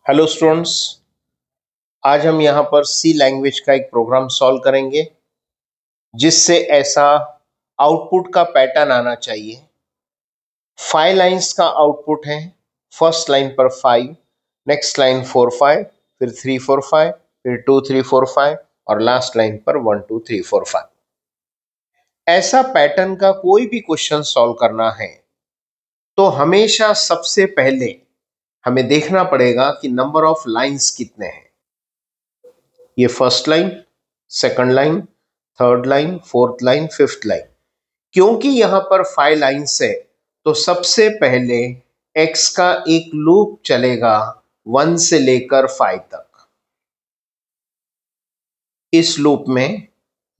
Hello students. आज हम यहाँ पर सी लैंग्वेज का एक प्रोग्राम सॉल्व करेंगे जिससे ऐसा आउटपुट का पैटर्न आना चाहिए। 5 लाइंस का आउटपुट है। फर्स्ट लाइन पर 5, नेक्स्ट लाइन 4 5, फिर 3 4 5, फिर 2 3 4 5 और लास्ट लाइन पर 1 2 3 4 5। ऐसा पैटर्न का कोई भी क्वेश्चन सॉल्व करना है तो हमेशा सबसे पहले हमें देखना पड़ेगा कि नंबर ऑफ लाइंस कितने हैं। ये first line, second line, third line, fourth line, fifth line. क्योंकि यहां पर 5 लाइन्स है तो सबसे पहले x का एक लूप चलेगा 1 से लेकर 5 तक। इस लूप में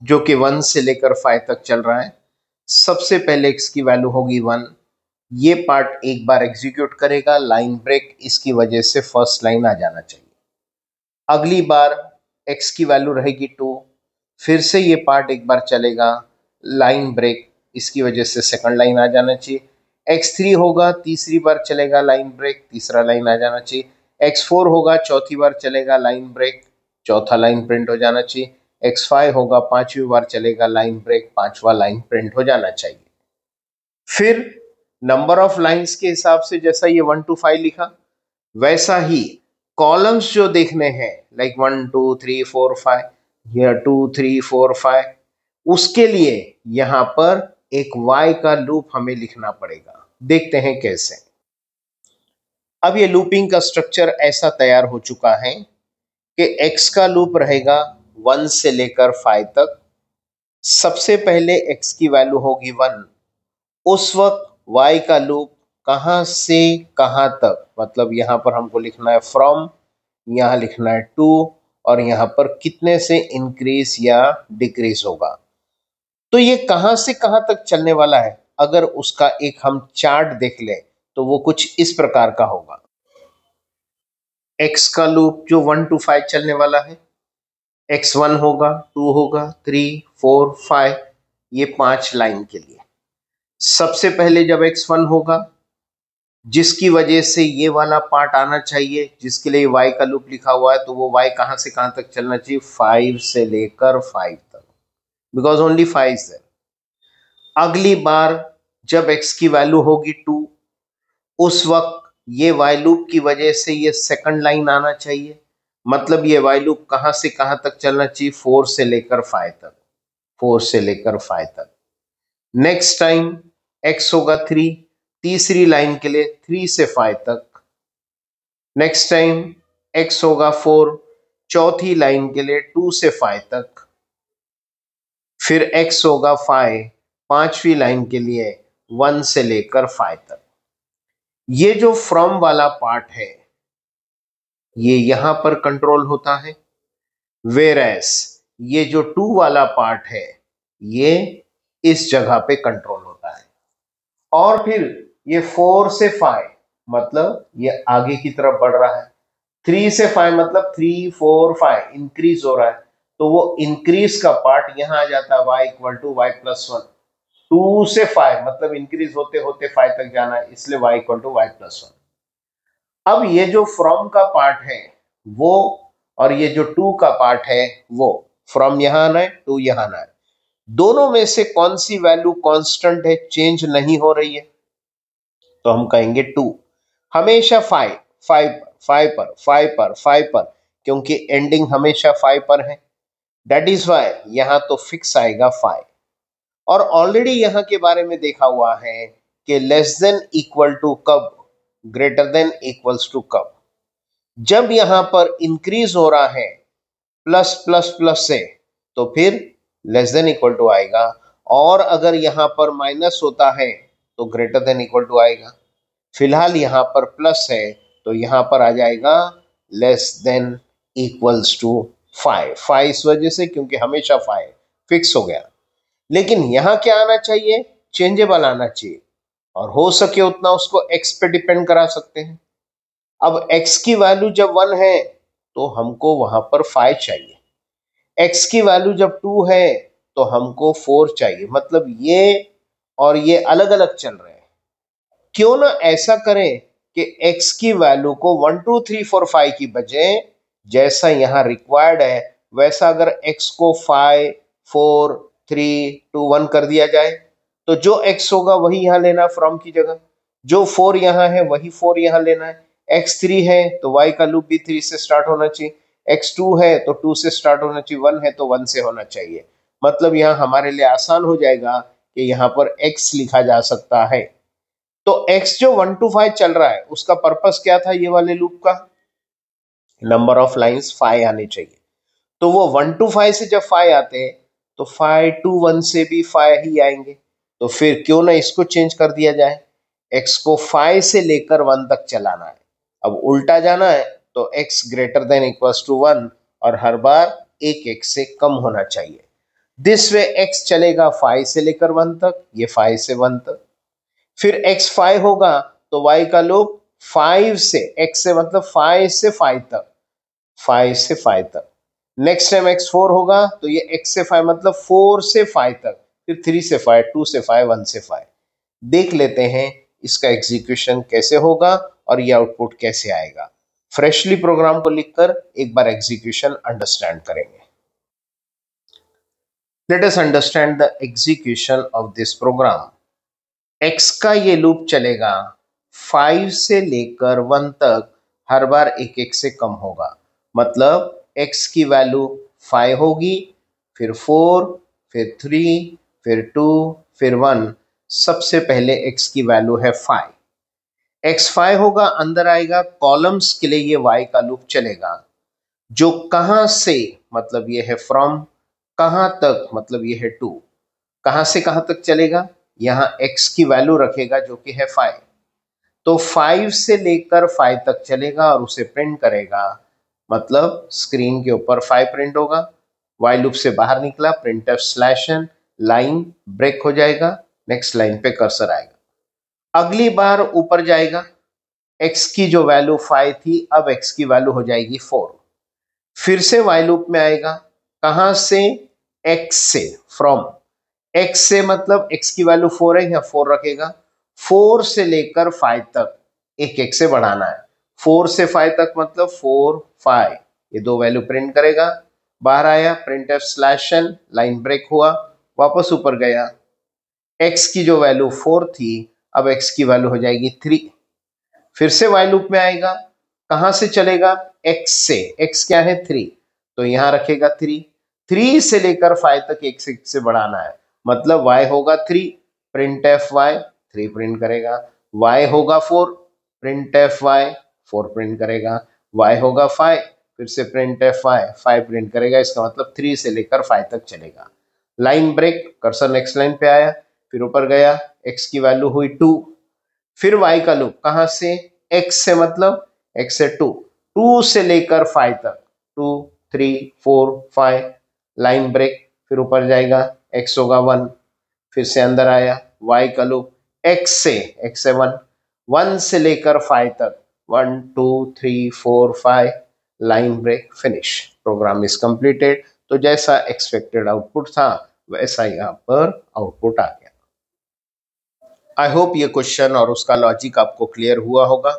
जो कि 1 से लेकर 5 तक चल रहा है, सबसे पहले x की वैल्यू होगी 1। ये पार्ट एक बार एग्जीक्यूट करेगा, लाइन ब्रेक, इसकी वजह से फर्स्ट लाइन आ जाना चाहिए। अगली बार x की वैल्यू रहेगी 2, फिर से ये पार्ट एक बार चलेगा, लाइन ब्रेक, इसकी वजह से सेकंड लाइन आ जाना चाहिए। x3 होगा, तीसरी बार चलेगा लाइन ब्रेक, तीसरा लाइन आ जाना चाहिए। x4 होगा, चौथी बार चलेगा लाइन ब्रेक, चौथा लाइन प्रिंट हो जाना चाहिए। x5 होगा, पांचवी बार चलेगा लाइन ब्रेक, पांचवा लाइन प्रिंट हो जाना चाहिए। फिर नंबर ऑफ लाइंस के हिसाब से जैसा ये 1 to 5 लिखा, वैसा ही कॉलम्स जो देखने हैं, लाइक 1 2 3 4 5 या 2 3 4 5, उसके लिए यहां पर एक y का लूप हमें लिखना पड़ेगा। देखते हैं कैसे। अब ये लूपिंग का स्ट्रक्चर ऐसा तैयार हो चुका है कि x का लूप रहेगा 1 से लेकर 5 तक। सबसे पहले x की वैल्यू होगी 1। उस वक्त y का लूप कहां से कहां तक, मतलब यहां पर हमको लिखना है फ्रॉम, यहां लिखना है टू, और यहां पर कितने से इंक्रीज या डिक्रीज होगा। तो ये कहां से कहां तक चलने वाला है, अगर उसका एक हम चार्ट देख लें तो वो कुछ इस प्रकार का होगा। x का लूप जो 1 to 5 चलने वाला है, x1 होगा, 2 होगा, 3 4 5, ये 5 लाइन के लिए। सबसे पहले जब x1 होगा, जिसकी वजह से ये वाला पार्ट आना चाहिए, जिसके लिए y का लूप लिखा हुआ है, तो वो y कहां से कहां तक चलना चाहिए, 5 से लेकर 5 तक, बिकॉज ओनली 5 इज देयर। अगली बार जब x की वैल्यू होगी 2, उस वक्त ये y लूप की वजह से ये सेकंड लाइन आना चाहिए, मतलब ये y लूप कहां से कहां तक चलना चाहिए, 4 से लेकर 5 तक, 4 से लेकर 5 तक। नेक्स्ट टाइम x होगा 3, तीसरी लाइन के लिए 3 से 5 तक। नेक्स्ट टाइम x होगा 4, चौथी लाइन के लिए 2 से 5 तक। फिर x होगा 5, पांचवी लाइन के लिए 1 से लेकर 5 तक। ये जो फ्रॉम वाला पार्ट है, ये यहां पर कंट्रोल होता है, वेरएस ये जो 2 वाला पार्ट है, ये इस जगह पे कंट्रोल होता है। और फिर ये 4 से 5 मतलब ये आगे की तरफ बढ़ रहा है, 3 से 5 मतलब 3 4 5 इंक्रीज हो रहा है, तो वो इंक्रीज का पार्ट यहां आ जाता है, y equal to y plus 1। 2 से 5 मतलब इंक्रीज होते होते 5 तक जाना है, इसलिए y equal to y plus 1। अब ये जो फ्रॉम का पार्ट है वो, और ये जो 2 का पार्ट है वो, फ्रॉम यहां आना है, टू यहां आना है, दोनों में से कौन सी वैल्यू कांस्टेंट है, चेंज नहीं हो रही है, तो हम कहेंगे 2। हमेशा 5 5 5 पर 5 पर 5 पर, क्योंकि एंडिंग हमेशा 5 पर है, दैट इज वाई यहां तो फिक्स आएगा 5। और ऑलरेडी यहां के बारे में देखा हुआ है कि लेस देन इक्वल टू कब, ग्रेटर देन इक्वल्स टू कब। जब यहां पर इंक्रीज हो रहा है प्लस प्लस प्लस से, तो फिर लेस देन इक्वल टू आएगा, और अगर यहां पर माइनस होता है तो ग्रेटर देन इक्वल टू आएगा। फिलहाल यहां पर प्लस है तो यहां पर आ जाएगा लेस देन इक्वल्स टू 5। 5 इस वजह से क्योंकि हमेशा 5 फिक्स हो गया, लेकिन यहां क्या आना चाहिए, चेंजेबल आना चाहिए, और हो सके उतना उसको x पे डिपेंड करा सकते हैं। अब x की वैल्यू जब 1 है तो हमको वहां पर 5 चाहिए, x की वैल्यू जब 2 है तो हमको 4 चाहिए, मतलब ये और ये अलग अलग चल रहे हैं। क्यों ना ऐसा करें कि x की वैल्यू को 1 2 3 4 5 की बजाय जैसा यहाँ रिक्वायर्ड है वैसा अगर x को 5 4 3 2 1 कर दिया जाए तो जो x होगा वही यहाँ लेना फ्रॉम की जगह, जो 4 यहाँ है वही 4 यहाँ लेना है। x3 है तो y का लूप भी 3 से स्टार्ट होना चाहिए, x2 है तो 2 से स्टार्ट होना चाहिए, 1 है तो 1 से होना चाहिए। मतलब यहाँ हमारे लिए आसान हो जाएगा कि यहाँ पर x लिखा जा सकता है। तो x जो 1 to 5 चल रहा है उसका पर्पस क्या था, ये वाले लूप का नंबर ऑफ लाइंस 5 आने चाहिए। तो वो 1 to 5 से जब 5 आते हैं तो 5 to 1 से भी 5 ही आएंगे। तो फिर क्यों ना इसको चेंज कर दिया जाए, x को 5 से लेकर 1 तक चलाना है। अब उल्टा जाना है तो x greater than equals to 1 और हर बार एक x से कम होना चाहिए। दिस वे x चलेगा 5 से लेकर 1 तक, ये 5 से 1 तक। फिर x 5 होगा तो y का लूप 5 से, x से मतलब 5 से 5 तक, 5 से 5 तक। नेक्स्ट टाइम x 4 होगा तो ये x से 5 मतलब 4 से 5 तक, फिर 3 से 5, 2 से 5, 1 से 5। देख लेते हैं इसका एग्जीक्यूशन कैसे होगा और ये आउटपुट कैसे आएगा। फ्रेशली प्रोग्राम को लिखकर एक बार एग्जीक्यूशन अंडरस्टैंड करेंगे। Let us understand the execution of this program. x का ये लूप चलेगा 5 से लेकर 1 तक, हर बार एक एक से कम होगा। मतलब x की वैल्यू 5 होगी, फिर 4, फिर 3, फिर 2, फिर 1। सबसे पहले x की वैल्यू है 5। x 5 होगा, अंदर आएगा, कॉलम्स के लिए ये y का लूप चलेगा। जो कहां से मतलब ये है फ्रॉम, कहां तक मतलब ये है टू, कहां से कहां तक चलेगा, यहाँ x की वैल्यू रखेगा जो कि है 5। तो 5 से लेकर 5 तक चलेगा और उसे प्रिंट करेगा। मतलब स्क्रीन के ऊपर 5 प्रिंट होगा, वाइल लूप से बाहर निकला, printf slash n, line break हो जाएगा, नेक्स्ट लाइन पे कर्सर आएगा। अगली बार ऊपर जाएगा, x की जो वैल्यू 5 थी अब x की वैल्यू हो जाएगी 4। फिर से वाइल लूप में आएगा, कहां से, x से, फ्रॉम, x से मतलब x की वैल्यू 4 है, यहाँ 4 रखेगा। 4 से लेकर 5 तक एक एक से बढ़ाना है, 4 से 5 तक मतलब 4 5, ये दो वैल्यू प्रिंट करेगा। बाहर आया, print f slash n, line break हुआ, वापस ऊपर गया, x की जो वैल्यू 4 थी अब x की वैल्यू हो जाएगी 3। फिर से वाइल लूप में आएगा, कहां से चलेगा, x से, x क्या है 3, तो यहां रखेगा 3। 3 से लेकर 5 तक एक से बढ़ाना है, मतलब y होगा 3, प्रिंट एफ y, 3 प्रिंट करेगा। y होगा 4, प्रिंट एफ y, 4 प्रिंट करेगा। y होगा 5, फिर से प्रिंट एफ y, 5 प्रिंट करेगा। इसका मतलब 3 से लेकर 5 तक चलेगा। Line break, cursor next line पे आया, फिर ऊपर गया, x की वैल्यू हुई 2। फिर y का लूप कहां से, x से मतलब x से 2, 2 से लेकर 5 तक, 2 3 4 5, लाइन ब्रेक, फिर ऊपर जाएगा, x होगा 1, फिर से अंदर आया, y का लूप x से 1, 1 से लेकर 5 तक, 1 2 3 4 5, line break, finish. Program is completed. तो जैसा एक्सपेक्टेड आउटपुट था वैसा यहाँ पर आउटपुट आ गया। आई होप ये क्वेश्चन और उसका लॉजिक आपको क्लियर हुआ होगा।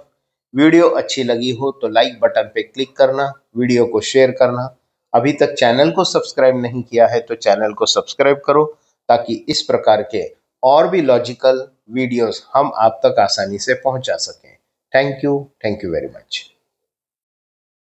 वीडियो अच्छी लगी हो तो लाइक बटन पे क्लिक करना, वीडियो को शेयर करना। अभी तक चैनल को सब्सक्राइब नहीं किया है तो चैनल को सब्सक्राइब करो ताकि इस प्रकार के और भी लॉजिकल वीडियोस हम आप तक आसानी से पहुंचा सकें। Thank you very much.